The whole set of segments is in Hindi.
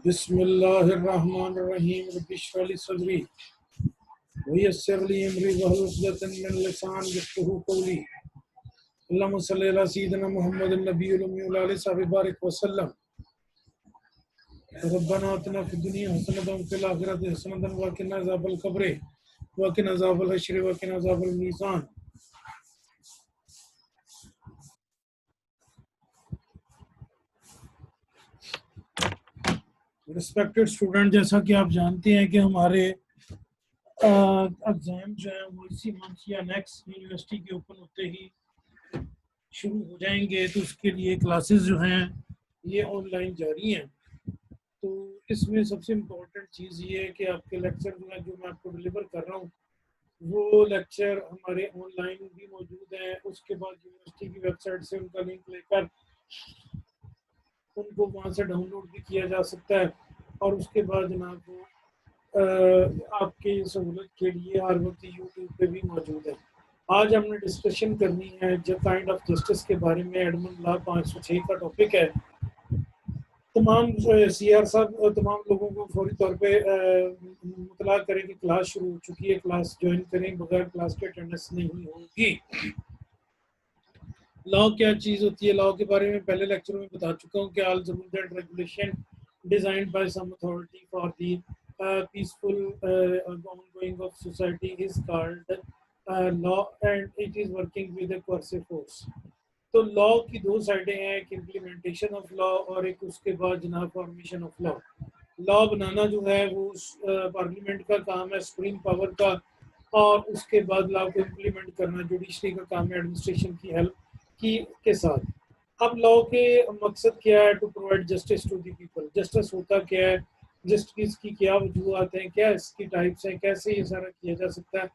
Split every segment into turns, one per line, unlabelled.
बिस्मिल्लाहिर्रहमानिर्रहीम रब्बिश्रह ली सदरी वयस्सिर ली अमरी वहलुल उक़दतम मिन लिसानी यफ़क़हू क़ौली। अल्लाहुम्मा सल्लि अला सय्यिदिना मुहम्मदिन नबिय्यिल उम्मी व अला सहबिहि बारिक वसल्लम। रब्बना आतिना फ़िद दुनिया हसनतन व फ़िल आखिरति हसनतन व क़िना अज़ाबल क़ब्र व क़िना अज़ाबल हश्र व क़िना अज़ाबल मीज़ान। रिस्पेक्टेड स्टूडेंट, जैसा कि आप जानते हैं कि हमारे एग्जाम जो है वो इसी मंथ या नेक्स्ट यूनिवर्सिटी के ओपन होते ही शुरू हो जाएंगे, तो उसके लिए क्लासेस जो हैं ये ऑनलाइन जारी हैं। तो इसमें सबसे इम्पोर्टेंट चीज़ ये है कि आपके लेक्चर जो है जो मैं आपको डिलीवर कर रहा हूँ वो लेक्चर हमारे ऑनलाइन भी मौजूद हैं। उसके बाद यूनिवर्सिटी की वेबसाइट से उनका लिंक लेकर उनको वहाँ से डाउनलोड भी किया जा सकता है और उसके बाद जनाब वो आपकी सहूलत के लिए हर वक्त यूट्यूब पे भी मौजूद है। आज हमने डिस्कशन करनी है जो काइंड ऑफ जस्टिस के बारे में। एडमन लॉ 506 का टॉपिक है। तमाम सीआर साहब तमाम लोगों को फौरी तौर पे मुतला करें कि क्लास शुरू हो चुकी है, क्लास ज्वाइन करें, बगैर क्लास के अटेंडेंस नहीं होगी। लॉ क्या चीज़ होती है? लॉ के बारे में पहले लेक्चर में बता चुका हूँ कि all rules and regulation designed by some authority for the peaceful ongoing of society is called law and it is working with a coercive force। तो लॉ की दो साइडें हैं, एक इम्प्लीमेंटेशन ऑफ लॉ और एक उसके बाद जनाब फॉर्मेशन ऑफ लॉ। लॉ बनाना जो है वो पार्लियामेंट का काम है, सुप्रीम पावर का, और उसके बाद लॉ को इम्प्लीमेंट करना जुडिशरी का काम है, एडमिनिस्ट्रेशन की हेल्प की के साथ। अब लॉ के मकसद क्या है? To provide justice to the people. Justice होता क्या है, जस्टिस की क्या वजूहत हैं, क्या इसकी टाइप्स हैं, कैसे ये सारा किया जा सकता है।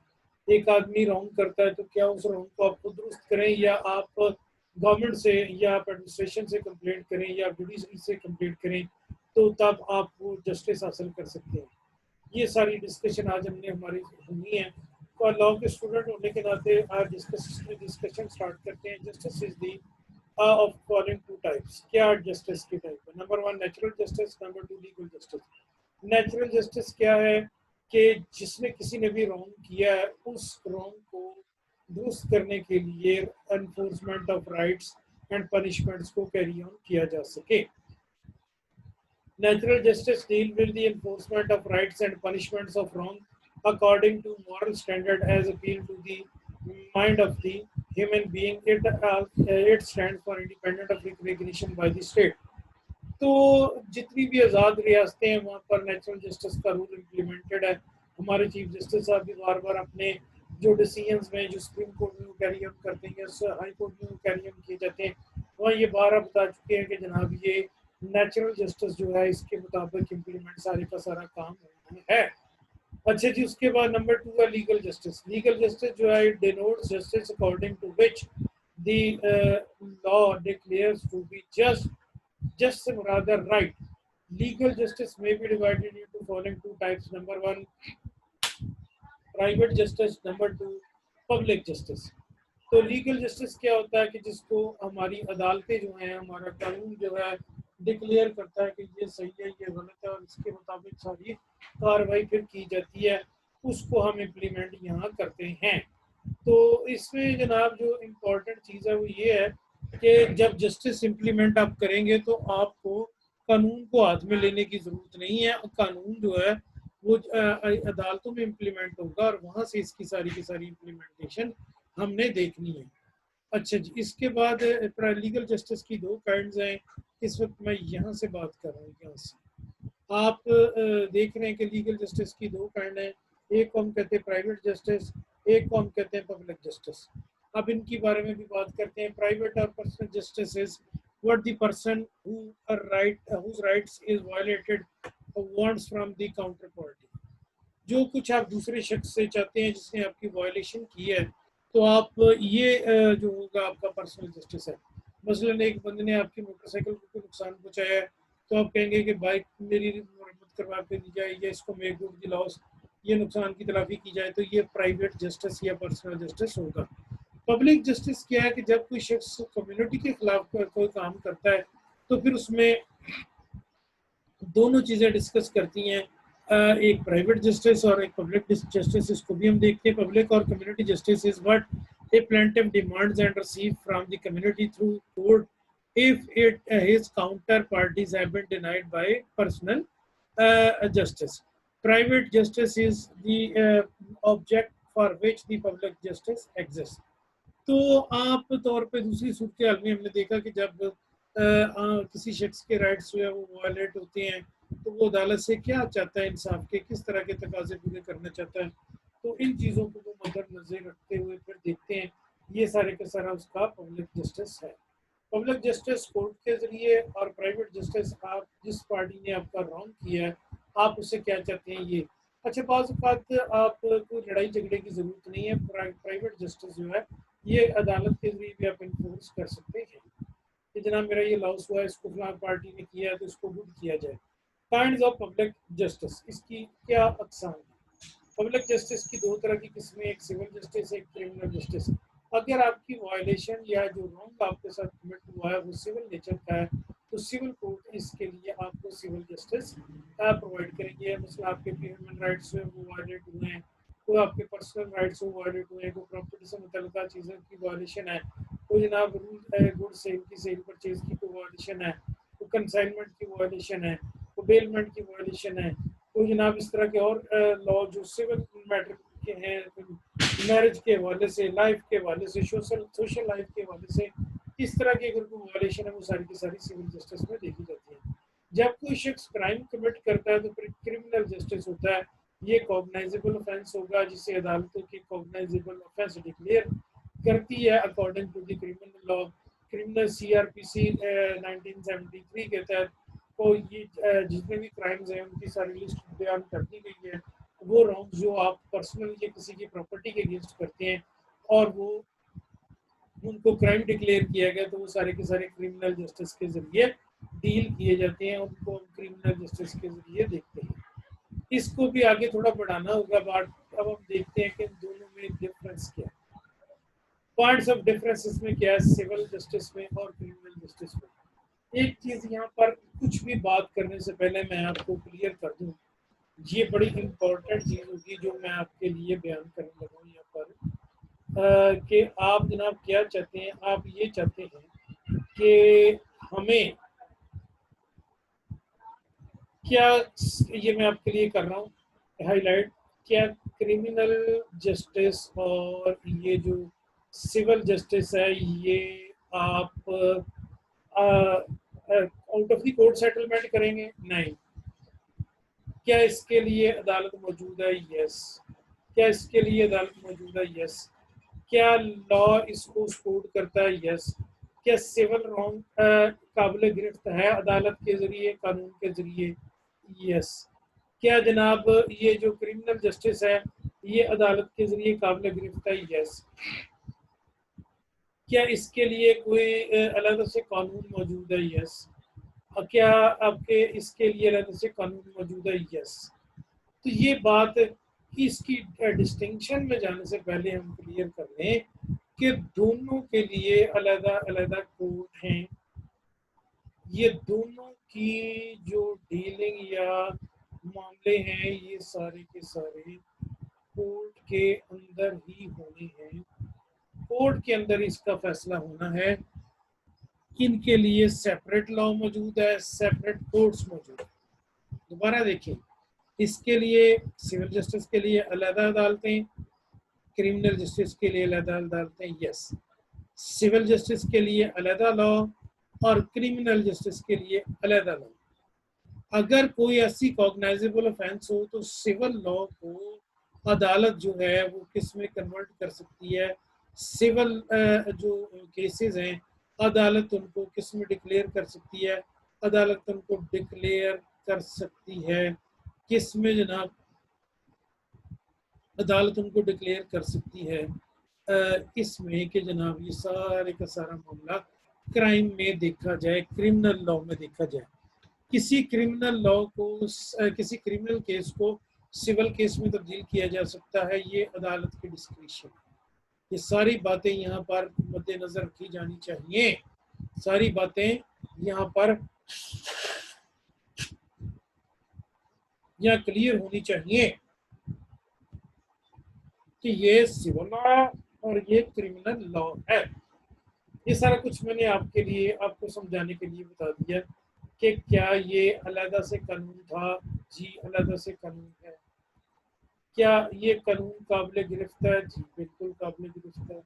एक आदमी रॉन्ग करता है तो क्या उस रॉन्ग को आप खुद दुरुस्त करें या आप गवर्नमेंट से या आप एडमिनिस्ट्रेशन से कंप्लेंट करें या जुडिशरी से कंप्लेंट करें, तो तब आप वो जस्टिस हासिल कर सकते हैं। ये सारी डिस्कशन आज हमने हमारी होनी है। तो लॉ के स्टूडेंट होने के नाते आज डिस्कशन स्टार्ट करते हैं। Justice is the of following two types. क्या जस्टिस की टाइप है? Number 1 natural justice, number 2 legal justice. Natural justice क्या है कि जिसने किसी ने भी रॉन्ग किया है उस रॉन्ग को दुरुस्त करने के लिए enforcement of rights and punishments को कैरी ऑन किया जा सके। Natural justice deal with the enforcement of rights and punishments of wrong according to moral standard as appeal to the mind of the human being. It stands for independent of recognition by the state। तो जितनी भी आज़ाद रियासतें हैं वहाँ पर नेचुरल जस्टिस का रूल इम्प्लीमेंटेड है। हमारे चीफ जस्टिस साहब भी बार बार अपने जो डिसीजंस में जो सुप्रीम कोर्ट में कैरी ऑन करते हैं या हाई कोर्ट में कैरी ऑन किए जाते हैं वहाँ ये बार बता चुके हैं कि जनाब ये नेचुरल जस्टिस जो है इसके मुताबिक इम्प्लीमेंट सारे का सारा काम है। अच्छा जी, उसके बाद नंबर 2 है लीगल जस्टिस। लीगल जस्टिस जो है denotes justice according to which the law declares to be just. Just से मुराद है राइट। लीगल जस्टिस में be divided into following two types. Number 1 private justice, number 2 public justice. तो लीगल जस्टिस क्या होता है कि जिसको हमारी अदालतें जो हैं, हमारा कानून जो है डिक्लेयर करता है कि ये सही है, ये गलत है और इसके मुताबिक सारी कार्रवाई फिर की जाती है, उसको हम इम्प्लीमेंट यहाँ करते हैं। तो इसमें जनाब जो इम्पोर्टेंट चीज़ है वो ये है कि जब जस्टिस इम्प्लीमेंट आप करेंगे तो आपको कानून को हाथ में लेने की ज़रूरत नहीं है। कानून जो है वो अदालतों में इम्प्लीमेंट होगा और वहाँ से इसकी सारी की सारी इम्प्लीमेंटेशन हमने देखनी है। अच्छा जी, इसके बाद लीगल जस्टिस की दो काइंड्स हैं। इस वक्त मैं यहाँ से बात कर रहा हूँ, यहाँ से आप देख रहे हैं कि लीगल जस्टिस की दो काइंड हैं। एक को हम कहते हैं प्राइवेट जस्टिस, एक को हम कहते हैं पब्लिक जस्टिस। अब इनके बारे में भी बात करते हैं। प्राइवेट और personal justice is what the person whose rights is violated wants from the counterparty। जो कुछ आप दूसरे शख्स से चाहते हैं जिसने आपकी वायलेशन की है, तो आप ये जो होगा आपका पर्सनल जस्टिस है। मसलन एक बंदे ने आपकी मोटरसाइकिल को नुकसान पहुंचाया है तो आप कहेंगे कि बाइक मेरी मरम्मत करवा के दी जाए या इसको मेक गुड द लॉस, ये नुकसान की तलाफी की जाए, तो ये प्राइवेट जस्टिस या पर्सनल जस्टिस होगा। पब्लिक जस्टिस क्या है कि जब कोई शख्स कम्युनिटी के खिलाफ कोई काम करता है तो फिर उसमें दोनों चीज़ें डिस्कस करती हैं, एक प्राइवेट जस्टिस और एक पब्लिक जस्टिस। इसको भी हम देखते हैं। पब्लिक और community justice is what A plaintiff demands and receive from the community through court if his counterparties have been denied by personal justice. Private justice is the object for which the public justice exists. तो आप तौर पे दूसरी सूरत हाल में हमने देखा कि जब किसी शख्स के राइट्स जो है वो वायलेट होते हैं तो वो अदालत से क्या चाहता है, इंसाफ के किस तरह के तकाजे पूरे करना चाहता है। तो इन चीज़ों को वो मद्देनजर रखते हुए फिर देखते हैं, ये सारे का सारा उसका पब्लिक जस्टिस है। पब्लिक जस्टिस कोर्ट के जरिए, और प्राइवेट जस्टिस आप जिस पार्टी ने आपका रॉन्ग किया है आप उससे क्या चाहते हैं ये। अच्छा, बाज़ औक़ात आप कोई लड़ाई झगड़े की ज़रूरत नहीं है, प्राइवेट जस्टिस जो है ये अदालत के जरिए भी आप इन्फोर्स कर सकते हैं कि जनाब मेरा ये लॉस हुआ है, इसको फलां पार्टी ने किया है तो इसको गुड किया जाए। काइंड्स ऑफ पब्लिक जस्टिस, इसकी क्या अक़साम है। पब्लिक जस्टिस की दो तरह की किस्में, एक सिविल जस्टिस, एक क्रिमिनल जस्टिस। अगर आपकी वायलेशन या जो रॉन्ग आपके साथ कमिट हुआ है वो सिविल नेचर का है तो सिविल कोर्ट इसके लिए आपको सिविल जस्टिस प्रोवाइड करेंगे। मतलब आपके ह्यूमन राइट्स वो वायलेट हुए हैं, कोई आपके पर्सनल राइट्स वो वायलेट हुए हैं, कोई प्रॉपर्टी से मुतल्लिका चीज़ों की वायलेशन है, कोई जनाब रूल गुड सेल की सेल परचेज की कोई वायलेशन है, कोई कंसाइनमेंट की वायलेशन है, कोई बेलमेंट की वायलेशन है, कोई जनाब इस तरह के और लॉ जो सिविल मैटर के हैं, मैरिज के हवाले से, लाइफ के हवाले से, सोशल लाइफ के हवाले से, इस तरह की अगर कोई वायलेशन है वो सारी की सारी सिविल जस्टिस में देखी जाती है। जब कोई शख्स क्राइम कमिट करता है तो फिर क्रिमिनल जस्टिस होता है। ये कॉग्नाइजेबल ऑफेंस होगा जिसे अदालतों की कॉग्नाइजेबल ऑफेंस डिक्लेयर करती है according to the criminal law. Criminal CRPC 1973 के तहत तो ये जितने भी क्राइम्स हैं उनकी सारी लिस्ट बयान कर दी गई है। वो रॉन्ग जो आप पर्सनल या किसी की प्रॉपर्टी के अगेंस्ट करते हैं और वो उनको क्राइम डिक्लेयर किया गया तो वो सारे के सारे क्रिमिनल जस्टिस के जरिए डील किए जाते हैं, उनको हम क्रिमिनल जस्टिस के जरिए देखते हैं। इसको भी आगे थोड़ा बढ़ाना होगा बात। अब हम देखते हैं कि दोनों में डिफरेंस क्या है, पॉइंट्स ऑफ डिफरेंस इसमें क्या है सिविल जस्टिस में और क्रिमिनल जस्टिस में। एक चीज़ यहाँ पर कुछ भी बात करने से पहले मैं आपको क्लियर कर दूँ, ये बड़ी इम्पोर्टेंट चीज़ होगी जो मैं आपके लिए बयान करने लगा हूँ यहाँ पर, कि आप जनाब क्या चाहते हैं। आप ये चाहते हैं कि हमें क्या, ये मैं आपके लिए कर रहा हूँ हाईलाइट, क्या क्रिमिनल जस्टिस और ये जो सिविल जस्टिस है ये आप out of the court settlement करेंगे? नहीं। क्या इसके लिए अदालत मौजूद है? यस। क्या इसके लिए अदालत मौजूद है? यस। क्या लॉ इसको सपोर्ट करता है? यस। क्या सिविल रॉन्ग काबिल गिरफ्त है अदालत के जरिए, कानून के जरिए? यस। क्या जनाब ये जो क्रिमिनल जस्टिस है ये अदालत के जरिए काबिल गिरफ्त है? यस। क्या इसके लिए कोई अलग से कानून मौजूद है? यस। क्या आपके इसके लिए अलग से कानून मौजूद है? यस। तो ये बात इसकी डिस्टिंक्शन में जाने से पहले हम क्लियर कर लें कि दोनों के लिए अलग-अलग कोड हैं। ये दोनों की जो डीलिंग या मामले हैं ये सारे के सारे कोर्ट के अंदर ही होने हैं। कोर्ट के अंदर इसका फैसला होना है। इनके लिए सेपरेट लॉ मौजूद है, सेपरेट कोर्ट्स मौजूद है। दोबारा देखिए, इसके लिए सिविल जस्टिस के लिए अलग अदालतें, क्रिमिनल जस्टिस के लिए अलग अदालतें। यस। सिविल जस्टिस के लिए अलग लॉ और क्रिमिनल जस्टिस के लिए अलग लॉ। अगर कोई ऐसी कॉग्नाइजेबल ऑफेंस हो तो सिविल लॉ को अदालत जो है वो किस में कन्वर्ट कर सकती है। सिविल जो केसेस हैं अदालत उनको किस में डिक्लेयर कर सकती है। अदालत उनको डिक्लेयर कर सकती है किस में जनाब, अदालत उनको डिक्लेयर कर सकती है इसमें कि जनाब ये सारे का सारा मामला क्राइम में देखा जाए, क्रिमिनल लॉ में देखा जाए। किसी क्रिमिनल लॉ को किसी क्रिमिनल केस को सिविल केस में तब्दील किया जा सकता है, ये अदालत की डिस्क्रिप्शन। ये सारी बातें यहाँ पर मद्देनजर रखी जानी चाहिए। सारी बातें यहाँ पर यहाँ क्लियर होनी चाहिए कि ये सिविल लॉ और ये क्रिमिनल लॉ है। ये सारा कुछ मैंने आपके लिए, आपको समझाने के लिए बता दिया कि क्या ये अलग से कानून था। जी अलग से कानून है। क्या ये कानून काबिल गिरफ्त है? जी बिल्कुल काबिल गिरफ्त है।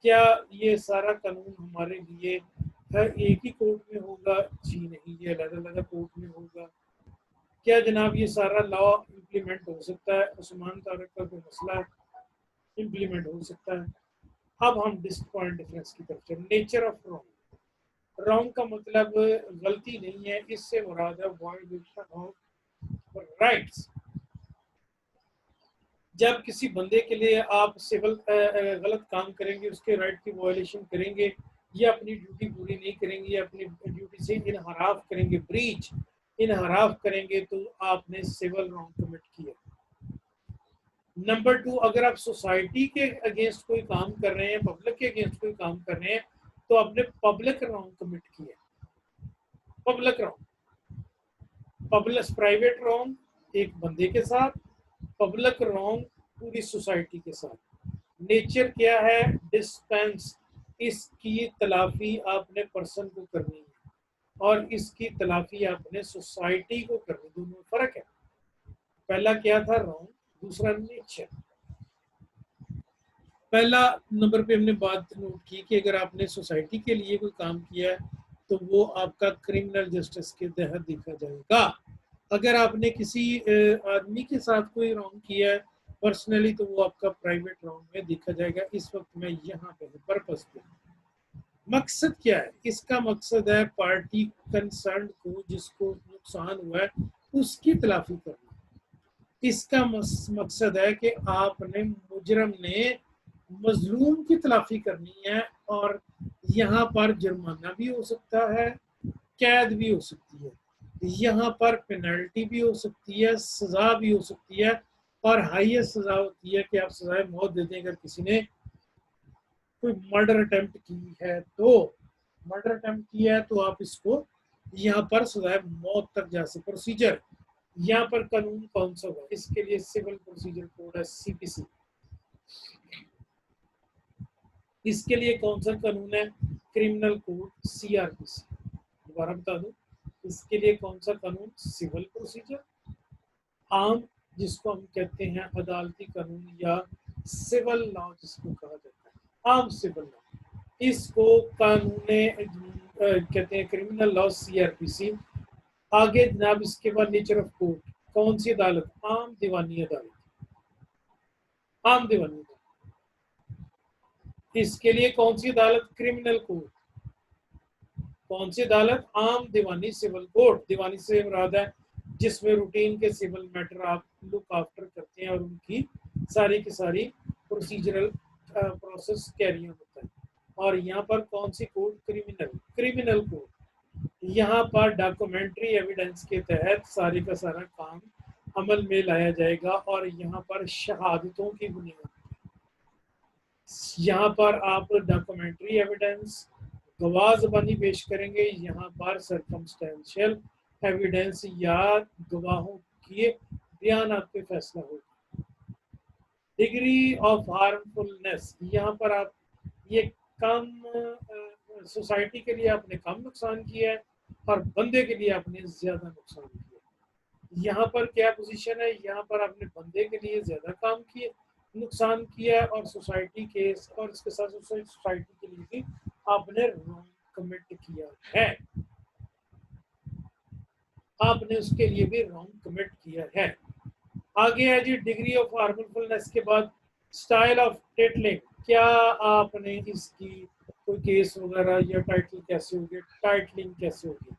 क्या ये सारा कानून हमारे लिए हर एक ही कोर्ट में होगा? जी नहीं, ये अलग अलग कोर्ट में होगा। क्या जनाब ये सारा लॉ इम्प्लीमेंट हो सकता है? उस्मान तारक का कोई मसला है, इम्प्लीमेंट हो सकता है। अब हम पॉइंट डिफरेंस की तरफ चलें। Nature of wrong. रॉन्ग का मतलब गलती नहीं है, इससे मुराद है वायलेशन ऑफ राइट्स। जब किसी बंदे के लिए आप सिविल गलत काम करेंगे, उसके राइट की वायलेशन करेंगे, या अपनी ड्यूटी पूरी नहीं करेंगे, या अपनी ड्यूटी से इनहराफ करेंगे, ब्रीच इनहराफ करेंगे, तो आपने सिविल रॉन्ग कमिट किया। नंबर 2, अगर आप सोसाइटी के अगेंस्ट कोई काम कर रहे हैं, पब्लिक के अगेंस्ट कोई काम कर रहे हैं, तो आपने पब्लिक रॉन्ग कमिट किया। Public wrong, public private wrong एक बंदे के साथ, पब्लिक रॉन्ग पूरी सोसाइटी के साथ। नेचर क्या है? डिस्पेंस। इसकी तलाफी आपने पर्सन को करनी है और इसकी तलाफी आपने सोसाइटी को करनी, दोनों फर्क है। पहला क्या था? रॉन्ग, दूसरा नेचर। पहला नंबर पे हमने बात नोट की कि अगर आपने सोसाइटी के लिए कोई काम किया है तो वो आपका क्रिमिनल जस्टिस के तहत देखा जाएगा। अगर आपने किसी आदमी के साथ कोई रॉन्ग किया है पर्सनली, तो वो आपका प्राइवेट रॉन्ग में देखा जाएगा। इस वक्त मैं यहाँ पे पर्पस पे, मकसद क्या है इसका? मकसद है पार्टी कंसर्न को, जिसको नुकसान हुआ है, उसकी तलाफी करना। इसका मकसद है कि आपने, मुजरम ने मजलूम की तलाफी करनी है, और यहाँ पर जुर्माना भी हो सकता है, कैद भी हो सकती है, यहाँ पर पेनल्टी भी हो सकती है, सजा भी हो सकती है, और हाईएस्ट सजा होती है कि आप सजाए मौत दे दें। अगर किसी ने कोई मर्डर अटेम्प्ट की है, तो मर्डर अटेम्प्ट किया है तो आप इसको यहाँ पर सजाए मौत तक जा सकते। प्रोसीजर यहाँ पर कानून कौन सा होगा? इसके लिए सिविल प्रोसीजर कोड है, सीपीसी। इसके लिए कौन सा कानून है? Criminal code, CrPC. दोबारा बता दूं, इसके लिए कौन सा कानून? सिविल प्रोसीजर आम, जिसको हम कहते हैं अदालती कानून, या सिविल लॉ जिसको कहा जाता है, आम सिविल लॉ। इसको कानून कहते हैं क्रिमिनल लॉ, सीआरपीसी। आगे जनाब इसके बाद नेचर ऑफ कोर्ट। कौन सी अदालत? आम दीवानी अदालत, आम दीवानी अदालत। इसके लिए कौन सी अदालत? Criminal court. कौन सी अदालत? आम दीवानी सिविल कोर्ट। दीवानी से मुराद है जिसमें रूटीन के सिविल मैटर आप लुक आफ्टर करते हैं और उनकी सारी की सारी प्रोसीजरल प्रोसेस कैरी होता है। और यहाँ पर कौन सी कोर्ट? Criminal, criminal court. यहाँ पर डॉक्यूमेंट्री एविडेंस के तहत सारे का सारा काम अमल में लाया जाएगा, और यहाँ पर शहादतों की बुनियाद, यहाँ पर आप डॉक्यूमेंट्री एविडेंस, गवाह ज़बानी पेश करेंगे। यहाँ पर सर्कमस्टेंशियल एविडेंस या गवाहों के बयान पे फैसला होगा। डिग्री ऑफ हार्मफुलनेस, यहाँ पर आप ये कम सोसाइटी के लिए आपने कम नुकसान किया है और बंदे के लिए आपने ज्यादा नुकसान किया। यहाँ पर क्या पोजीशन है? यहाँ पर आपने बंदे के लिए ज्यादा काम किए, नुकसान किया, और सोसाइटी के, और इसके साथ सोसाइटी के लिए भी आपने रॉन्ग कमिट किया है, आपने उसके लिए भी रॉन्ग कमिट किया है। आगे है जी डिग्री ऑफ हार्मफुलनेस के बाद स्टाइल ऑफ टाइटलिंग। क्या आपने इसकी कोई केस वगैरह या टाइटल कैसे होगी, टाइटलिंग कैसे होगी?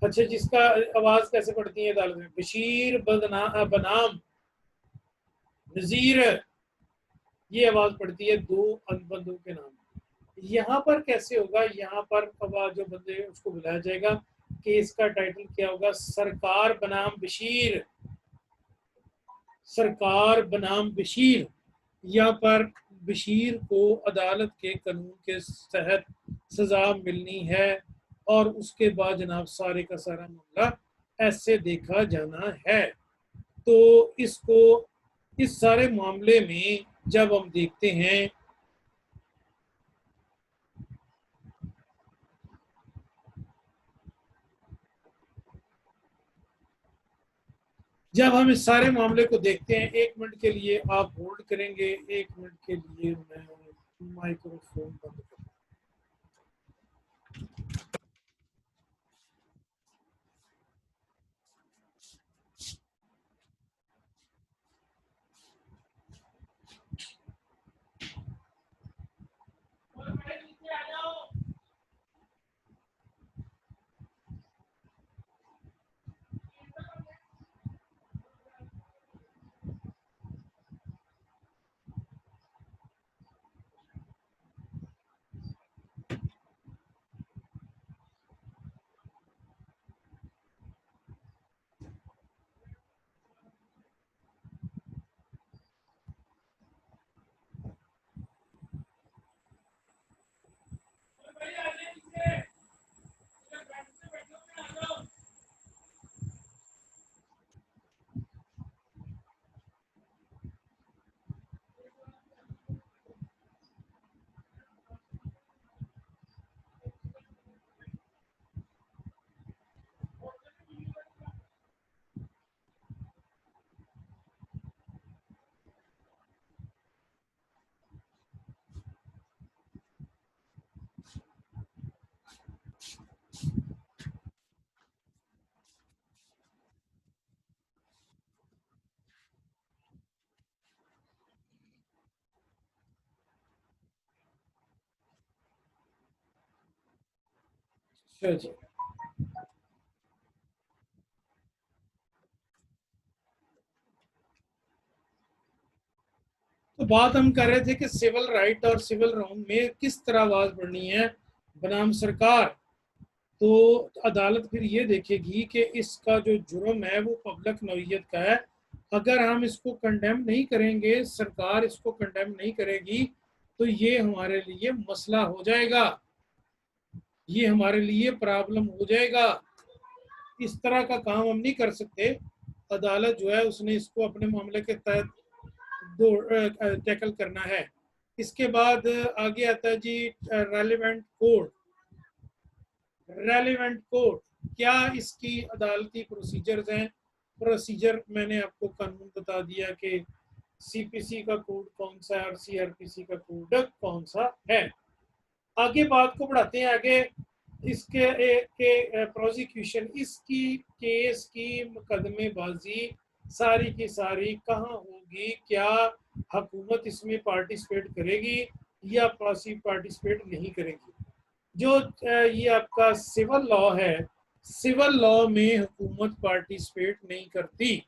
अच्छा, जिसका आवाज कैसे पड़ती है अदालत में? बशीर बनाम नजीर, ये आवाज पड़ती है दो बंदों के नाम। यहाँ पर कैसे होगा? यहाँ पर जो बंदे उसको बुलाया जाएगा, केस का टाइटल क्या होगा? सरकार बनाम बशीर, सरकार बनाम बशीर। यहाँ पर बशीर को अदालत के कानून के तहत सजा मिलनी है, और उसके बाद जनाब सारे का सारा मामला ऐसे देखा जाना है। तो इसको, इस सारे मामले में जब हम देखते हैं, जब हम इस सारे मामले को देखते हैं, 1 मिनट के लिए आप होल्ड करेंगे, 1 मिनट के लिए मैं माइक्रोफोन बंद कर। जी, तो बात हम कर रहे थे कि सिविल राइट और सिविल रॉन्ग में किस तरह आवाज बढ़नी है बनाम सरकार। तो अदालत फिर ये देखेगी कि इसका जो जुर्म है वो पब्लिक नौयत का है। अगर हम इसको कंडेम नहीं करेंगे, सरकार इसको कंडेम नहीं करेगी, तो ये हमारे लिए मसला हो जाएगा, ये हमारे लिए प्रॉब्लम हो जाएगा। इस तरह का काम हम नहीं कर सकते। अदालत जो है उसने इसको अपने मामले के तहत टैकल करना है। इसके बाद आगे आता है जी रेलिवेंट कोड। रेलिवेंट कोड क्या इसकी अदालती प्रोसीजर्स हैं। प्रोसीजर मैंने आपको कानून बता दिया कि सीपीसी का कोड कौन सा है और सीआरपीसी का कोड कौन सा है। आगे बात को बढ़ाते हैं आगे। इसके के प्रोसिक्यूशन, इसकी केस की मुकदमेबाजी सारी की सारी कहाँ होगी, क्या हुकूमत इसमें पार्टिसिपेट करेगी या पार्टिसिपेट नहीं करेगी। जो ये आपका सिविल लॉ है, सिविल लॉ में हुकूमत पार्टिसिपेट नहीं करती।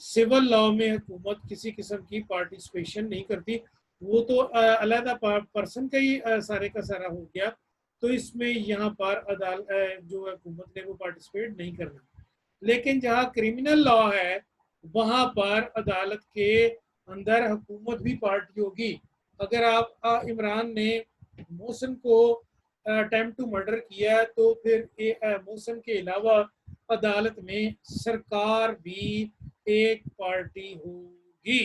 सिविल लॉ में हुकूमत किसी किस्म की पार्टिसिपेशन नहीं करती। वो तो अलहदा पर्सन का ही सारे का सारा हो गया। तो इसमें यहाँ पर अदालत जो हुकूमत ने वो पार्टिसिपेट नहीं करना। लेकिन जहाँ क्रिमिनल लॉ है वहां पर अदालत के अंदर हुकूमत भी पार्टी होगी। अगर आप इमरान ने मोहसिन को अटेम्प्ट टू मर्डर किया तो फिर मोहसिन के अलावा अदालत में सरकार भी एक पार्टी होगी।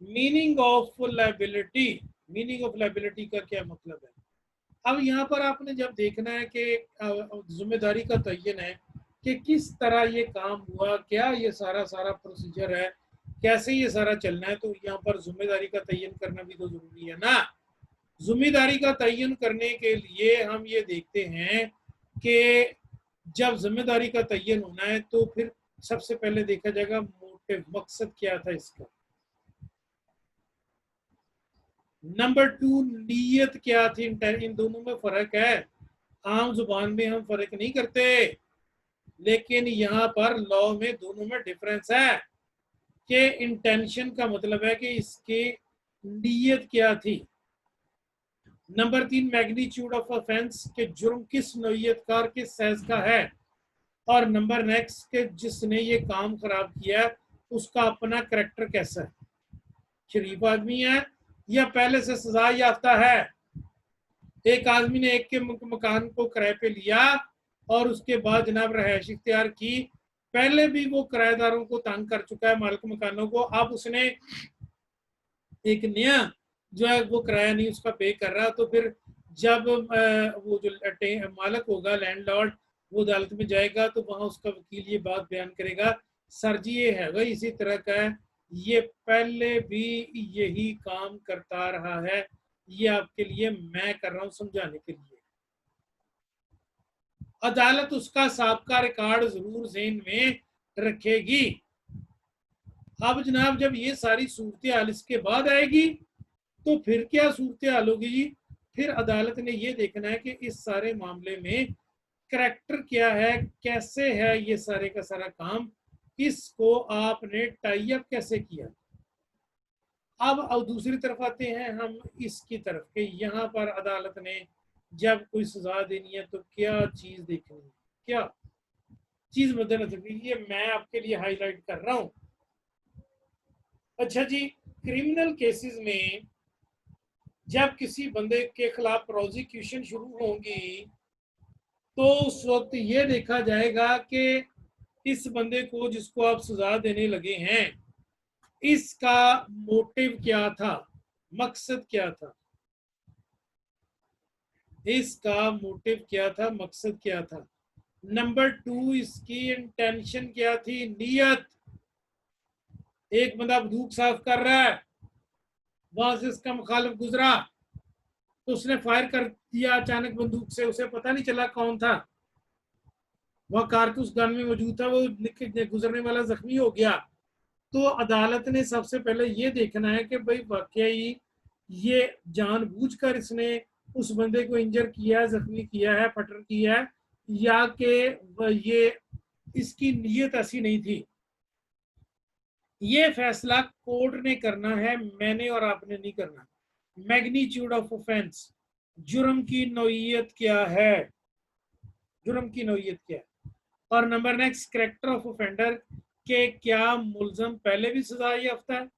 Meaning of liability, meaning of liability का क्या मतलब है। अब यहाँ पर आपने जब देखना है कि जिम्मेदारी का तयन है कि किस तरह ये काम हुआ, क्या ये सारा सारा प्रोसीजर है, कैसे ये सारा चलना है, तो यहाँ पर जिम्मेदारी का तयन करना भी तो जरूरी है ना। जिम्मेदारी का तयन करने के लिए हम ये देखते हैं कि जब जिम्मेदारी का तयन होना है तो फिर सबसे पहले देखा जाएगा मोटिव, मकसद क्या था इसका। नंबर 2, नीयत क्या थी। इन दोनों में फर्क है। आम जुबान में हम फर्क नहीं करते, लेकिन यहाँ पर लॉ में दोनों में डिफरेंस है कि इंटेंशन का मतलब है कि इसकी नीयत क्या थी। नंबर 3, मैग्नीट्यूड ऑफ ऑफेंस के जुर्म किस नौयत का और किस साइज का है। और नंबर नेक्स्ट के जिसने ये काम खराब किया उसका अपना करैक्टर कैसा है, शरीफ आदमी है या पहले से सजा याफ्ता है। एक आदमी ने एक के मकान को किराए पे लिया और उसके बाद जनाब रहायश इख्तियार की। पहले भी वो किराएदारों को तंग कर चुका है, मालिक मकानों को। अब उसने एक नया जो है वो किराया नहीं उसका पे कर रहा, तो फिर जब वो जो मालिक होगा, लैंडलॉर्ड, वो अदालत में जाएगा तो वहां उसका वकील ये बात बयान करेगा, सर जी ये है भाई इसी तरह का है, ये पहले भी यही काम करता रहा है, ये आपके लिए मैं कर रहा हूं समझाने के लिए। अदालत उसका साबका रिकॉर्ड जरूर ज़हन में रखेगी। अब जनाब जब ये सारी सूरत हाल इसके बाद आएगी तो फिर क्या सूरत हाल होगी जी? फिर अदालत ने ये देखना है कि इस सारे मामले में करैक्टर क्या है, कैसे है ये सारे का सारा काम, इसको आपने टाई अप कैसे किया। अब दूसरी तरफ आते हैं हम इसकी तरफ के, यहाँ पर अदालत ने जब कोई सजा देनी है तो क्या चीज देखनी है, क्या चीज मद्देनजर रखनी, ये मैं आपके लिए हाईलाइट कर रहा हूं। अच्छा जी, क्रिमिनल केसेस में जब किसी बंदे के खिलाफ प्रोसिक्यूशन शुरू होगी तो उस वक्त ये देखा जाएगा कि इस बंदे को जिसको आप सजा देने लगे हैं इसका मोटिव क्या था, मकसद क्या था, इसका मोटिव क्या था, मकसद क्या था। नंबर 2, इसकी इंटेंशन क्या थी, नीयत। एक बंदा बंदूक साफ कर रहा है, वहां से इसका मुखालिफ गुजरा तो उसने फायर कर दिया अचानक बंदूक से, उसे पता नहीं चला कौन था, वह कारतूस गन में मौजूद था, वो गुजरने वाला जख्मी हो गया। तो अदालत ने सबसे पहले ये देखना है कि भाई वाकई ये जानबूझकर इसने उस बंदे को इंजर किया है, जख्मी किया है, फटर किया है, या कि ये इसकी नीयत ऐसी नहीं थी। ये फैसला कोर्ट ने करना है, मैंने और आपने नहीं करना। मैग्नीट्यूड ऑफ ऑफेंस, जुर्म की नौइयत क्या है, जुर्म की नौइयत क्या है। और number next, character of offender के क्या मुलजम पहले भी सजा याफ्ता है।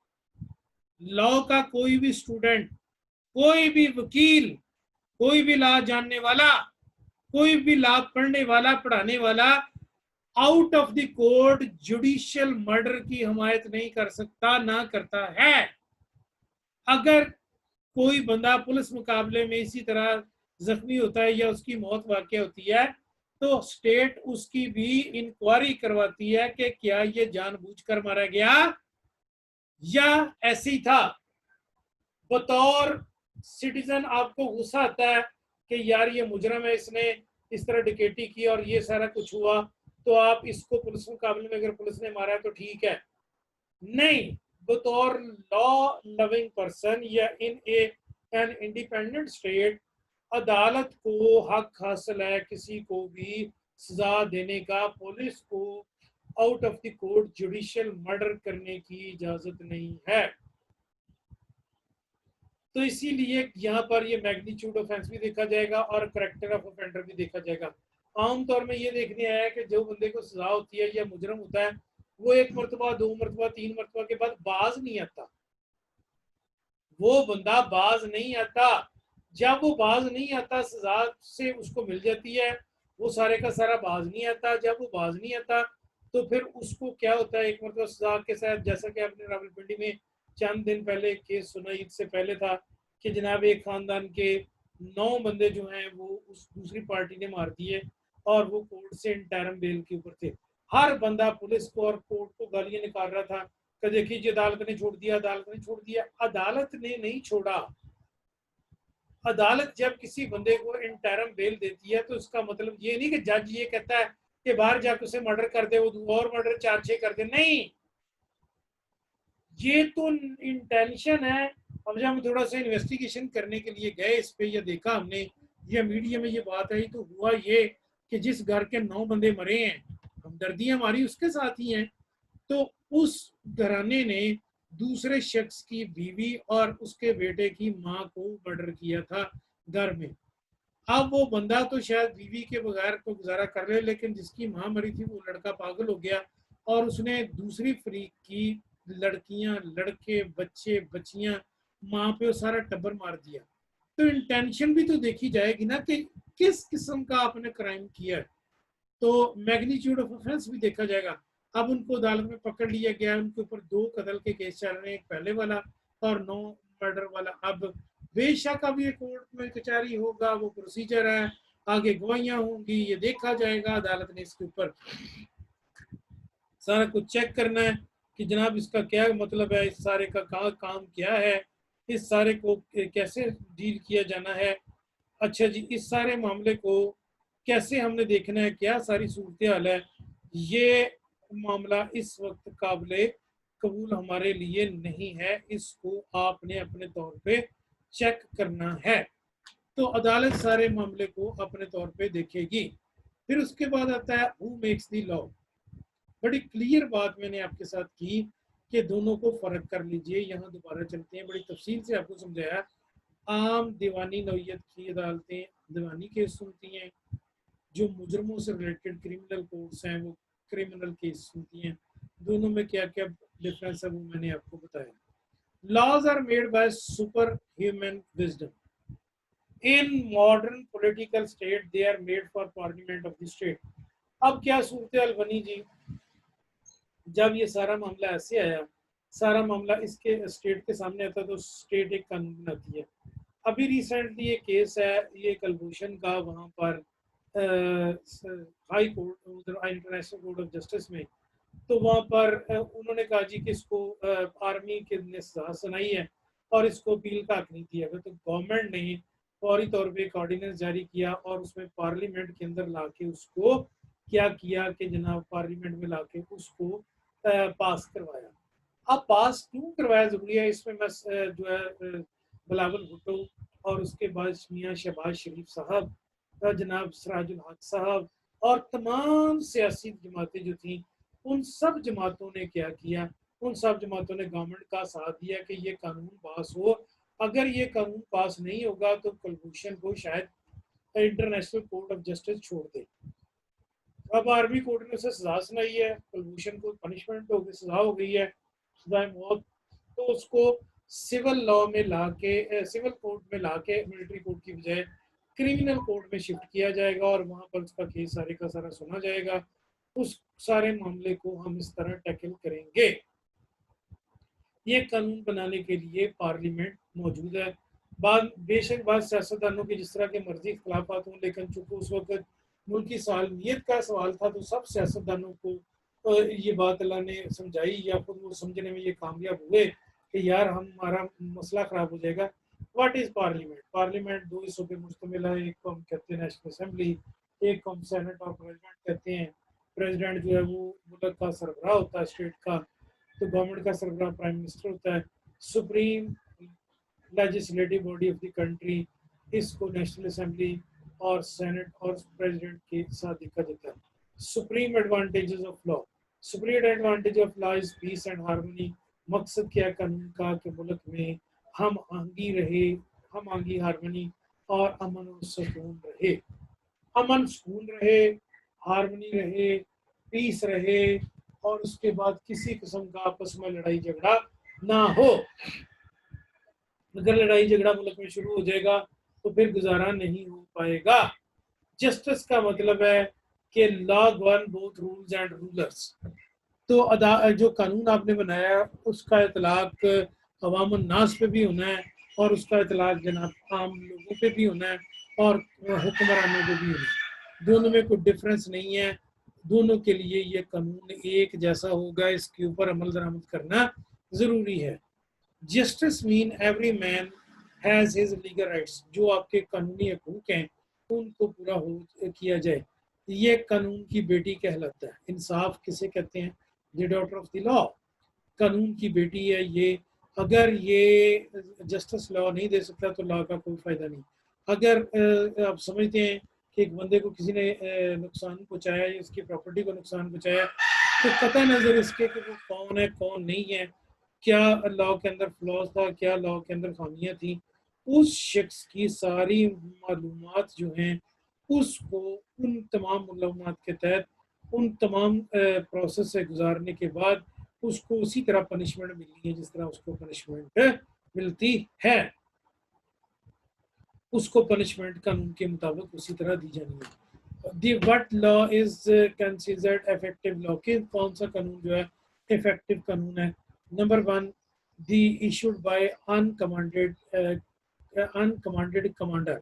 लॉ का कोई भी स्टूडेंट, कोई भी वकील, कोई भी लॉ जानने वाला, कोई भी लॉ पढ़ने वाला, पढ़ाने वाला out of the court judicial murder की हमायत नहीं कर सकता, ना करता है। अगर कोई बंदा पुलिस मुकाबले में इसी तरह जख्मी होता है या उसकी मौत वाक़ होती है तो स्टेट उसकी भी इंक्वायरी करवाती है कि क्या ये जानबूझकर मारा गया या ऐसे ही था। बतौर सिटीजन आपको गुस्सा आता है कि यार ये मुजरम है, इसने इस तरह डिकेटी की और ये सारा कुछ हुआ, तो आप इसको पुलिस मुकाबले में अगर पुलिस ने मारा है तो ठीक है। नहीं, बतौर लॉ लविंग पर्सन या इन एन इंडिपेंडेंट स्टेट अदालत को हक हासिल है किसी को भी सजा देने का, पुलिस को out of the court judicial murder करने की इजाजत नहीं है। तो इसीलिए यहाँ पर ये मैग्नीट्यूड ऑफेंस भी देखा जाएगा और करैक्टर ऑफ ऑफेंडर भी देखा जाएगा। आमतौर में ये देखने आया कि जो बंदे को सजा होती है या मुजरम होता है वो एक मरतबा, 2 मरतबा, 3 मरतबा के बाद बाज नहीं आता, वो बंदा बाज नहीं आता। जब वो बाज नहीं आता सजा से उसको मिल जाती है, वो सारे का सारा बाज नहीं आता। जब वो बाज नहीं आता तो फिर उसको क्या होता है, एक मरतबा सजा के साथ, जैसा कि आपने रावलपिंडी में चंद दिन पहले केस सुना, ईद से पहले था कि जनाब एक खानदान के 9 बंदे जो हैं वो उस दूसरी पार्टी ने मार दिए और वो कोर्ट से इंटरम बेल के ऊपर थे। हर बंदा पुलिस को और कोर्ट को गालियां निकाल रहा था कि देखिए जी अदालत ने छोड़ दिया, अदालत ने छोड़ दिया। अदालत ने नहीं छोड़ा। अदालत जब किसी बंदे को इंटरम बेल देती है तो उसका मतलब ये नहीं कि जज ये कहता है कि बाहर जाकर उसे मर्डर कर दे, वो और मर्डर 4-6 कर दे, नहीं, ये तो इंटेंशन है। अब जब हम थोड़ा सा इन्वेस्टिगेशन करने के लिए गए इस पे, ये देखा हमने, ये मीडिया में ये बात आई, तो हुआ ये कि जिस घर के 9 बंदे मरे हैं, हमदर्दी हमारी उसके साथ ही है, तो उस घराने ने दूसरे शख्स की बीवी और उसके बेटे की माँ को मर्डर किया था घर में। अब वो बंदा तो शायद बीवी के बगैर तो गुजारा कर ले, लेकिन जिसकी माँ मरी थी वो लड़का पागल हो गया और उसने दूसरी फरीक की लड़कियां, लड़के, बच्चे, बच्चियां, माँ पे वो सारा टब्बर मार दिया। तो इंटेंशन भी तो देखी जाएगी ना कि किस किस्म का आपने क्राइम किया है। तो मैग्नीट्यूड ऑफ ऑफेंस भी देखा जाएगा। अब उनको अदालत में पकड़ लिया गया, उनके ऊपर 2 कत्ल के केस चल रहे हैं, एक पहले वाला और 9 मर्डर वाला। अब बेशक अब ये कोर्ट में कचहरी होगा, वो प्रोसीजर है, आगे गवाहियां होंगी, ये देखा जाएगा। अदालत ने इसके ऊपर सारा कुछ चेक करना है कि जनाब इसका क्या मतलब है, इस सारे का काम क्या है, इस सारे को कैसे डील किया जाना है। अच्छा जी, इस सारे मामले को कैसे हमने देखना है, क्या सारी सूरत हाल है, ये मामला इस वक्त काबिले कबूल हमारे लिए नहीं है। इसको आपने अपने तौर पे चेक करना है। तो अदालत सारे मामले को अपने तौर पे देखेगी। फिर उसके बाद आता है हु मेक्स द लॉ। बड़ी क्लियर बात मैंने आपके साथ की कि दोनों को फर्क कर लीजिए। यहाँ दोबारा चलते हैं, बड़ी तफसील से आपको समझाया। आम दीवानी नौयत की अदालतें दीवानी केस सुनती हैं, जो मुजरमों से रिलेटेड क्रिमिनल कोर्ट्स हैं वो क्रिमिनल केस सुनती हैं। दोनों में क्या क्या डिफरेंस है वो मैंने आपको बताया। Laws are made by super human wisdom. In modern political state they are made for parliament of the state. अब क्या सूरत हाल बनी जी, जब ये सारा मामला ऐसे आया, सारा मामला इसके स्टेट के सामने आता तो स्टेट एक कानून बनाती है। अभी रिसेंटली ये केस है, ये कलभूषण का, वहाँ पर high court, international court of justice में, तो वहाँ पर उन्होंने कहा जी कि इसको आर्मी के ने सजा सुनाई है और इसको अपील का हक नहीं दिया गया। तो गवर्नमेंट ने फौरी तौर पे एक ऑर्डिनेंस जारी किया और उसमें पार्लियामेंट के अंदर लाके उसको क्या किया कि जनाब पार्लियामेंट में लाके उसको पास करवाया। अब पास क्यों करवाया जरूरी है, इसमें मैं जो है बिलावल भुट्टो और उसके बाद मियाँ शहबाज शरीफ साहब, जनाब सराजुल हक साहब और तमाम सियासी जमातें जो थी, उन सब जमातों ने क्या किया, उन सब जमातों ने गवर्नमेंट का साथ दिया कि ये कानून पास हो। अगर ये कानून पास नहीं होगा तो कुलभूषण को शायद इंटरनेशनल कोर्ट ऑफ जस्टिस छोड़ दे। अब आर्मी कोर्ट ने उसे सजा सुनाई है, कुलभूषण को पनिशमेंट हो गई, सजा हो गई है, सजा मौत। तो उसको सिविल लॉ में लाके, सिविल कोर्ट में लाके मिलिट्री कोर्ट की बजाय क्रिमिनल कोर्ट में शिफ्ट किया जाएगा और वहां पर उसका केस सारे का सारा सुना जाएगा। उस सारे मामले को हम इस तरह टैकल करेंगे। ये कानून बनाने के लिए पार्लियामेंट मौजूद है। बेशक बाद सियासतदानों के जिस तरह के मर्जी इख्तलाफात हों, लेकिन चूंकि उस वक्त मुल्क की सालमियत का सवाल था तो सब सियासतदानों को ये बात अल्लाह ने समझाई या खुद वो समझने में ये कामयाब हुए कि यार हमारा मसला खराब हो जाएगा। What is parliament? पार्लियामेंट 2 हिस्सों पे मुश्तमिल है। एक को हम कहते हैं नेशनल असेंबली, एक को हम सेनेट और प्रेसिडेंट कहते हैं। प्रेसिडेंट जो है वो मुल्क का सरबराह होता है स्टेट का, तो गवर्नमेंट का सरबराह प्राइम मिनिस्टर होता है। Supreme legislative body of the country, इसको नेशनल असेंबली और सेनेट और प्रेसिडेंट के साथ देखा जाता है। Supreme advantages of law. Supreme advantage of law is peace and harmony. मकसद क्या है कानून का कि मुल्क में हम आंगी रहे, हम आंगी हारमोनी और अमन और सुकून रहे, अमन सुकून रहे, हारमोनी रहे, पीस रहे, और उसके बाद किसी किस्म का आपस में लड़ाई झगड़ा ना हो। अगर लड़ाई झगड़ा मुल्क में शुरू हो जाएगा तो फिर गुजारा नहीं हो पाएगा। जस्टिस का मतलब है कि law govern both rules and rulers. तो जो कानून आपने बनाया उसका इतलाक अवामुन नास पे भी होना है और उसका इतलाक जनाब आम लोगों पे भी होना है और हुक्मरानों पे भी होना है। दोनों में कोई डिफरेंस नहीं है। दोनों के लिए ये कानून एक जैसा होगा, इसके ऊपर अमल दरामद करना ज़रूरी है। Justice mean every man has his legal rights. जो आपके कानूनी हकूक हैं उनको पूरा हो किया जाए, ये कानून की बेटी कहलाता है। इंसाफ किसे कहते हैं? The daughter of the law, कानून की बेटी है ये। अगर ये जस्टिस लॉ नहीं दे सकता तो लॉ का कोई फायदा नहीं। अगर आप समझते हैं कि एक बंदे को किसी ने नुकसान पहुंचाया या उसकी प्रॉपर्टी को नुकसान पहुंचाया, तो कतई नजर इसके कि वो कौन है कौन नहीं है, क्या लॉ के अंदर फ्लॉज था, क्या लॉ के अंदर खामियां थी, उस शख्स की सारी मालूमात जो हैं उसको उन तमाम मालूमात के तहत उन तमाम प्रोसेस से गुजारने के बाद उसको उसी तरह पनिशमेंट मिलनी है जिस तरह उसको पनिशमेंट मिलती है। उसको पनिशमेंट कानून के मुताबिक उसी तरह दी जानी है। What law is considered effective law, कि कौन सा कानून जो है इफेक्टिव कानून है? Number one, the issued by uncommanded commander,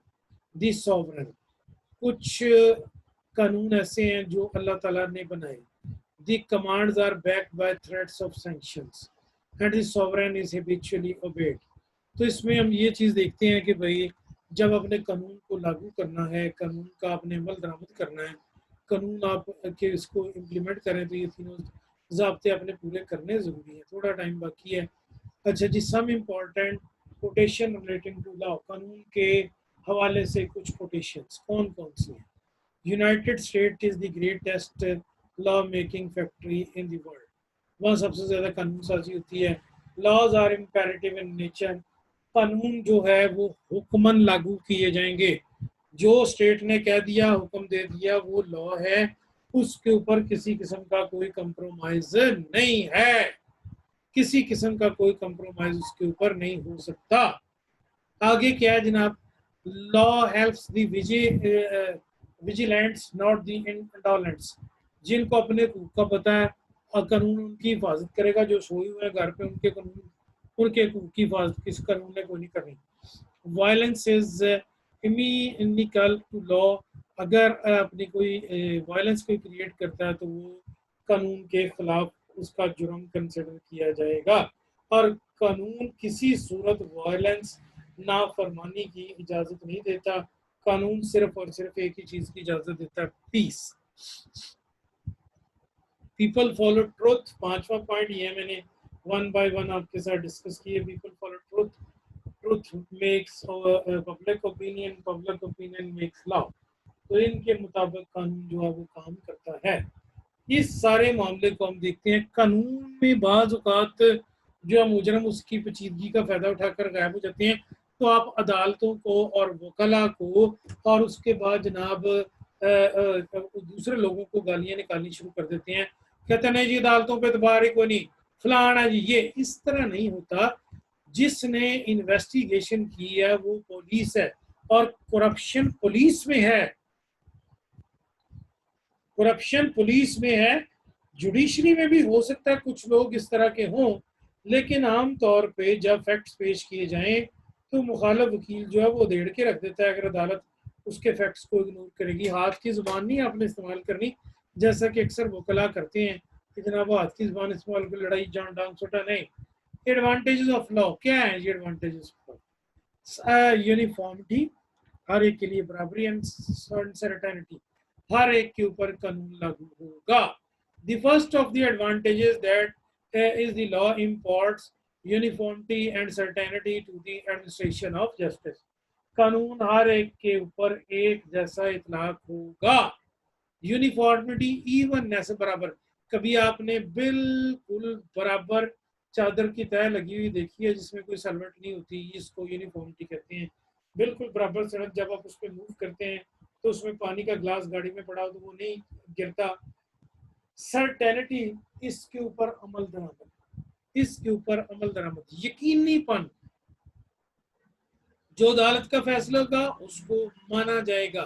the sovereign. कुछ कानून ऐसे हैं जो अल्लाह ताला ने बनाए। The commands are backed by threats of sanctions and the sovereign is habitually obeyed. तो इसमें हम ये चीज़ देखते हैं कि भाई जब अपने कानून को लागू करना है, कानून का आपने अमल दरामद करना है, कानून आप के इसको इम्प्लीमेंट करें, तो ये तीनों ज़ाब्ते अपने पूरे करने ज़रूरी है। थोड़ा टाइम बाकी है। अच्छा जी, some important quotation relating to law, कानून के हवाले से कुछ कोटेशंस कौन कौन सी हैं? United State is the greatest law making factory in the world, वहाँ सबसे ज़्यादा कानून साजी होती है। Laws are imperative in nature, कानून जो है वो हुक्मन लागू किए जाएंगे। जो स्टेट ने कह दिया, हुक्म दे दिया, वो लॉ है, उसके ऊपर किसी किस्म का कोई कंप्रोमाइज नहीं है, किसी किस्म का कोई कंप्रोमाइज उसके ऊपर नहीं हो सकता। आगे क्या है जनाब? Law helps the vigilants not the indolents, जिनको अपने हकूक का पता है और कानून उनकी हिफाजत करेगा। जो सोए हुए हैं घर पे, उनके कानून, उनके हकूक की हिफाजत किस कानून ने कोई नहीं करनी। वायलेंस इज इनिकल टू लॉ, अगर अपनी कोई वायलेंस कोई क्रिएट करता है तो वो कानून के खिलाफ उसका जुर्म कंसिडर किया जाएगा। और कानून किसी सूरत वायलेंस नाफरमानी की इजाज़त नहीं देता। कानून सिर्फ और सिर्फ एक ही चीज़ की इजाज़त देता है, पीस। पीपल फॉलो ट्रुथ, पांचवा पॉइंट ये मैंने वन बाय वन आपके साथ डिस्कस किए। People follow truth, truth makes public opinion makes law. तो इनके मुताबिक कानून जो है वो काम करता है। इस सारे मामले को हम देखते हैं। कानून में बाज़ औक़ात जो मुजरम उसकी पेचीदगी का फ़ायदा उठाकर गायब हो जाते हैं, तो आप अदालतों को और वकला को और उसके बाद जनाब दूसरे लोगों को गालियाँ निकालनी शुरू कर देते हैं। कहते हैं नहीं जी, अदालतों पे एतबार ही कोई नहीं, फलाना जी। ये इस तरह नहीं होता। जिसने इन्वेस्टिगेशन की है वो पुलिस है, और करप्शन पुलिस में है, करप्शन पुलिस में है। जुडिशरी में भी हो सकता है कुछ लोग इस तरह के हों, लेकिन आम तौर पे जब फैक्ट्स पेश किए जाएं तो मुखालिफ वकील जो है वो देड़ के रख देता है। अगर अदालत उसके फैक्ट्स को इग्नोर करेगी, हाथ की जुबान नहीं आपने इस्तेमाल करनी, जैसा कि अक्सर वकला करते हैं कि जनाब हाथ की जुबान इस्तेमाल कर लड़ाई जान डांग छोटा नहीं। एडवांटेजेस ऑफ लॉ क्या है ये? एडवांटेजेस यूनिफॉर्मिटी, हर एक के लिए बराबरी, एंड सर्टेनिटी, हर एक के ऊपर कानून लागू होगा। The first of the advantages that is the law imports uniformity and certainty to the administration of justice. कानून हर एक के ऊपर एक जैसा इतलाक होगा। यूनिफॉर्मिटी, ईवननेस, बराबर। कभी आपने बिल्कुल बराबर चादर की तय लगी हुई देखी है जिसमें कोई सलवट नहीं होती? इसको यूनिफॉर्मिटी कहते हैं। बिल्कुल बराबर सड़क, जब आप उस पर मूव करते हैं तो उसमें पानी का ग्लास गाड़ी में पड़ा हो तो वो नहीं गिरता। सर्टेनिटी, इसके ऊपर अमल दरामद, इसके ऊपर अमल दरामद, यकीनीपन। जो अदालत का फैसला होगा उसको माना जाएगा।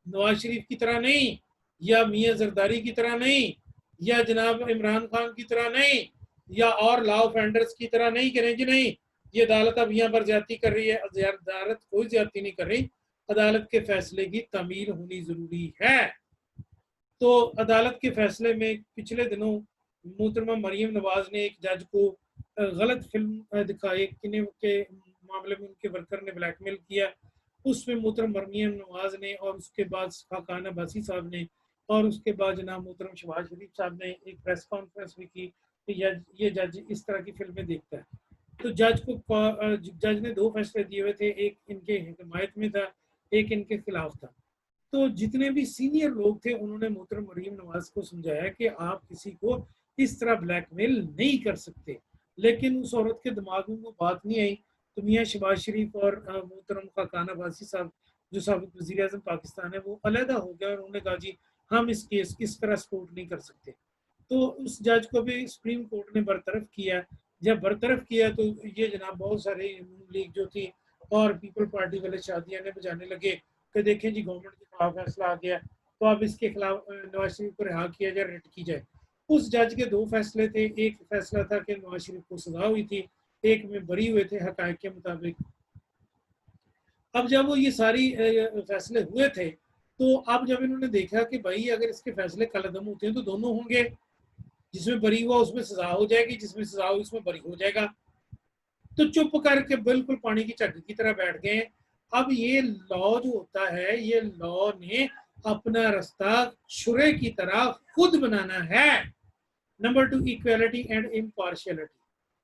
नवाज शरीफ की तरह नहीं, या मियां जरदारी की तरह नहीं, या जनाब इमरान खान की तरह नहीं, या और लॉ ऑफेंडर्स की तरह नहीं करें कि नहीं ये अदालत अब यहाँ पर ज्यादती कर रही है। अदालत कोई ज्यादती नहीं कर रही, अदालत के फैसले की तामील होनी जरूरी है। तो अदालत के फैसले में पिछले दिनों मोहतरमा मरियम नवाज ने एक जज को गलत फिल्म दिखाई के मामले में उनके वर्कर ने ब्लैकमेल किया। उसमें मोहतरम मरियम नवाज ने और उसके बाद खान अब्बासी साहब ने और उसके बाद जनाब मोहतरम शहबाज शरीफ साहब ने एक प्रेस कॉन्फ्रेंस भी की कि ये जज इस तरह की फिल्में देखता है। तो जज ने दो फैसले दिए हुए थे, एक इनके हिमायत में था, एक इनके खिलाफ था। तो जितने भी सीनियर लोग थे उन्होंने मोहतरम मरियम नवाज को समझाया कि आप किसी को इस तरह ब्लैकमेल नहीं कर सकते, लेकिन उस औरत के दिमाग में वो बात नहीं आई। तो मियाँ शहबाज शरीफ और मोहतरम खान अब्बासी साहब जो साबिक वज़ीर आज़म पाकिस्तान है वो अलहदा हो गया और उन्होंने कहा जी हम इस केस की इस तरह सपोर्ट नहीं कर सकते। तो उस जज को भी सुप्रीम कोर्ट ने बरतरफ किया। जब बरतरफ किया तो ये जनाब बहुत सारे लीग जो थी और पीपल पार्टी वाले शादियां बजाने लगे कि देखें जी गवर्नमेंट के खिलाफ फैसला आ गया। तो अब इसके खिलाफ नवाज शरीफ को रिहा किया जाए, रिट की जाए। उस जज के दो फैसले थे, एक फैसला था कि नवाज शरीफ को सजा हुई थी, एक में बरी हुए थे हकायक के मुताबिक। अब जब वो ये सारी फैसले हुए थे, तो अब जब इन्होंने देखा कि भाई अगर इसके फैसले कलअदम होते हैं तो दोनों होंगे, जिसमें बरी हुआ उसमें सजा हो जाएगी, जिसमें सजा हुई उसमें बरी हो जाएगा। तो चुप करके बिल्कुल पानी की झग की तरह बैठ गए। अब ये लॉ जो होता है, ये लॉ ने अपना रास्ता शुरे की तरह खुद बनाना है। Number 2, equality and impartiality.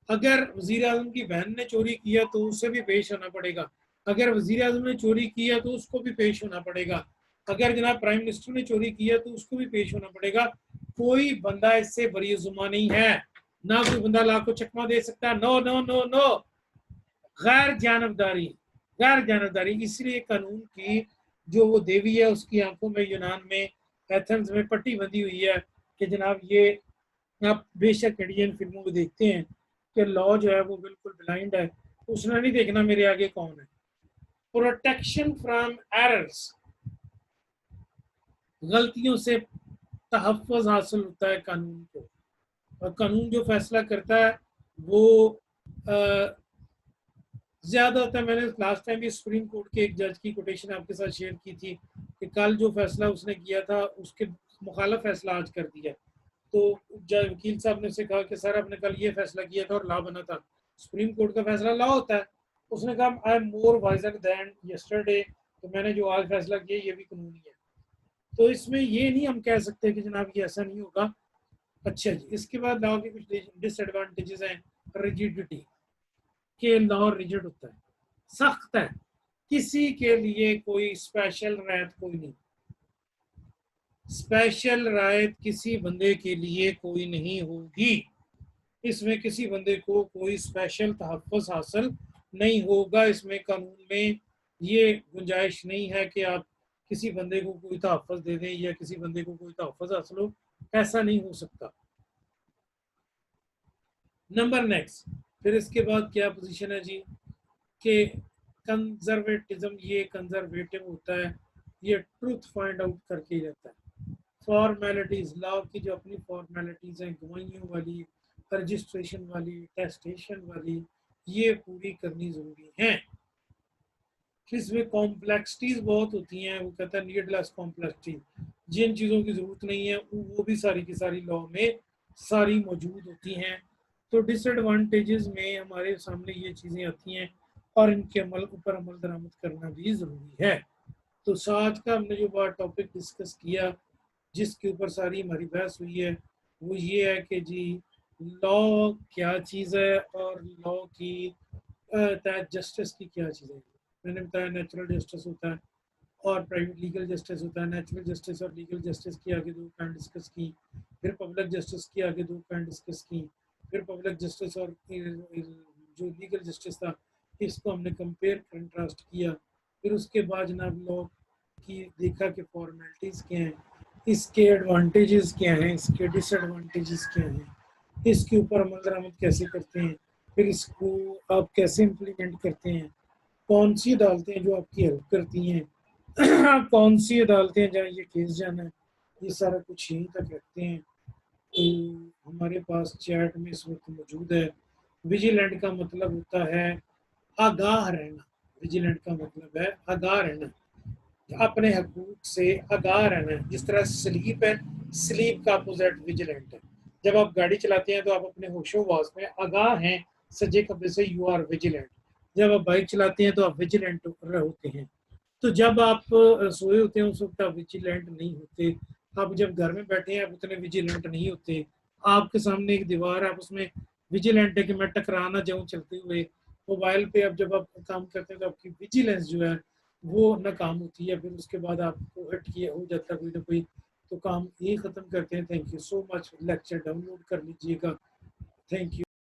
अगर वजीर आजम की बहन ने चोरी किया तो उसे भी पेश होना पड़ेगा, अगर वजीर आजम ने चोरी किया तो उसको भी पेश होना पड़ेगा, अगर जनाब प्राइम मिनिस्टर ने चोरी किया तो उसको भी पेश होना पड़ेगा। कोई बंदा इससे बरी जुमा नहीं है, ना कोई बंदा लाख को चकमा दे सकता। नो नो नो नो, गैर जानबदारी, गैर जानबदारी। इसलिए कानून की जो वो देवी है उसकी आंखों में यूनान में एथेंस में पट्टी बंधी हुई है कि जनाब ये, आप बेशक इंडियन फिल्मों में देखते हैं कि लॉ जो है वो बिल्कुल ब्लाइंड है, उसने नहीं देखना मेरे आगे कौन है। प्रोटेक्शन फ्रॉम एरर्स, गलतियों से तहफ़्फ़ुज़ हासिल होता है कानून को, और कानून जो फैसला करता है वो ज़्यादा होता है। मैंने लास्ट टाइम भी सुप्रीम कोर्ट के एक जज की कोटेशन आपके साथ शेयर की थी कि कल जो फैसला उसने किया था उसके मुखालिफ फैसला आज कर दिया। तो जज वकील साहब ने उसे कहा कि सर आपने कल ये फैसला किया था और लॉ बना था। सुप्रीम कोर्ट का फैसला लॉ होता है। उसने कहा I am more wiser than yesterday, तो मैंने जो आज फैसला किया ये भी कानूनी है। तो इसमें ये नहीं हम कह सकते कि जनाब ये ऐसा नहीं होगा। अच्छा जी, इसके बाद लॉ के कुछ डिसएडवांटेजेस हैं। रिजिडिटी, के लॉ रिजिड होता है, सख्त है, किसी के लिए कोई स्पेशल रायत कोई नहीं, स्पेशल रायत किसी बंदे के लिए कोई नहीं होगी। इसमें किसी बंदे को कोई स्पेशल तहफ़्फ़ुज़ हासिल नहीं होगा। इसमें कानून में ये गुंजाइश नहीं है कि आप किसी बंदे को कोई तहफ़्फ़ुज़ दे दें या किसी बंदे को कोई तहफ़्फ़ुज़ हासिल हो, ऐसा नहीं हो सकता। नंबर नेक्स्ट, फिर इसके बाद क्या पोजीशन है जी कि कंजर्वेटिज्म, ये कंजर्वेटिव होता है, ये ट्रूथ फाइंड आउट करके ही रहता है। फॉर्मेलिटीज, लॉ की जो अपनी फॉर्मेलिटीज हैं, गवाहियों वाली, रजिस्ट्रेशन वाली, टेस्टेशन वाली, ये पूरी करनी जरूरी है। इसमें कॉम्प्लेक्सिटीज बहुत होती हैं। वो कहता है नीडलेस कॉम्प्लेक्सिटी, जिन चीज़ों की ज़रूरत नहीं है वो भी सारी की सारी लॉ में सारी मौजूद होती हैं। तो डिसएडवांटेजेस में हमारे सामने ये चीज़ें आती हैं और इनके ऊपर अमल दरामद करना भी ज़रूरी है। तो आज का हमने जो बात टॉपिक डिस्कस किया, जिसके ऊपर सारी हमारी बहस हुई है, वो ये है कि जी लॉ क्या चीज़ है और लॉ की तहत जस्टिस की क्या चीज़ है। मैंने बताया नेचुरल जस्टिस होता है और प्राइवेट लीगल जस्टिस होता है। नेचुरल जस्टिस और लीगल जस्टिस की आगे दो काइंड डिस्कस की, फिर पब्लिक जस्टिस की आगे दो काइंड डिस्कस की, फिर पब्लिक जस्टिस और जो लीगल जस्टिस था इसको हमने कंपेयर कंट्रास्ट किया। फिर उसके बाद जनाब लॉ की देखा कि फॉर्मेलिटीज़ क्या हैं, इसके एडवांटेजेस क्या हैं, इसके डिसएडवांटेजेस क्या हैं, इसके ऊपर अमल दरामद कैसे करते हैं, फिर इसको आप कैसे इम्प्लीमेंट करते हैं, कौन सी अदालतें जो आपकी हेल्प करती हैं कौन सी अदालतें जहाँ ये केस जाना है, ये सारा कुछ यहीं तक रखते हैं। तो हमारे पास चैट में इस वक्त मौजूद है। विजिलेंट का मतलब होता है आगाह रहना, विजिलेंट का मतलब है आगाह रहना, अपने हकूक से आगाह रहना है। जिस तरह स्लीप है, स्लीप का अपोजिट विजिलेंट है। जब आप गाड़ी चलाते हैं तो आप अपने होशोवास में आगाह हैं, सज्जे खब्बे से, यू आर विजिलेंट। जब आप बाइक चलाते हैं तो आप विजिलेंट होते हैं। तो जब आप सोए होते हैं उस वक्त आप विजिलेंट नहीं होते। आप जब घर में बैठे हैं आप उतने विजिलेंट नहीं होते। आपके सामने एक दीवार है, आप उसमें विजिलेंट है कि मैं टकरा ना जाऊं चलते हुए। मोबाइल पे अब जब आप काम करते हैं तो आपकी विजिलेंस जो है वो नाकाम होती है, फिर उसके बाद आपको हट किया हो जाता है कोई ना कोई। तो काम ये ख़त्म करते हैं। Thank you so much. Lecture download कर लीजिएगा। Thank you.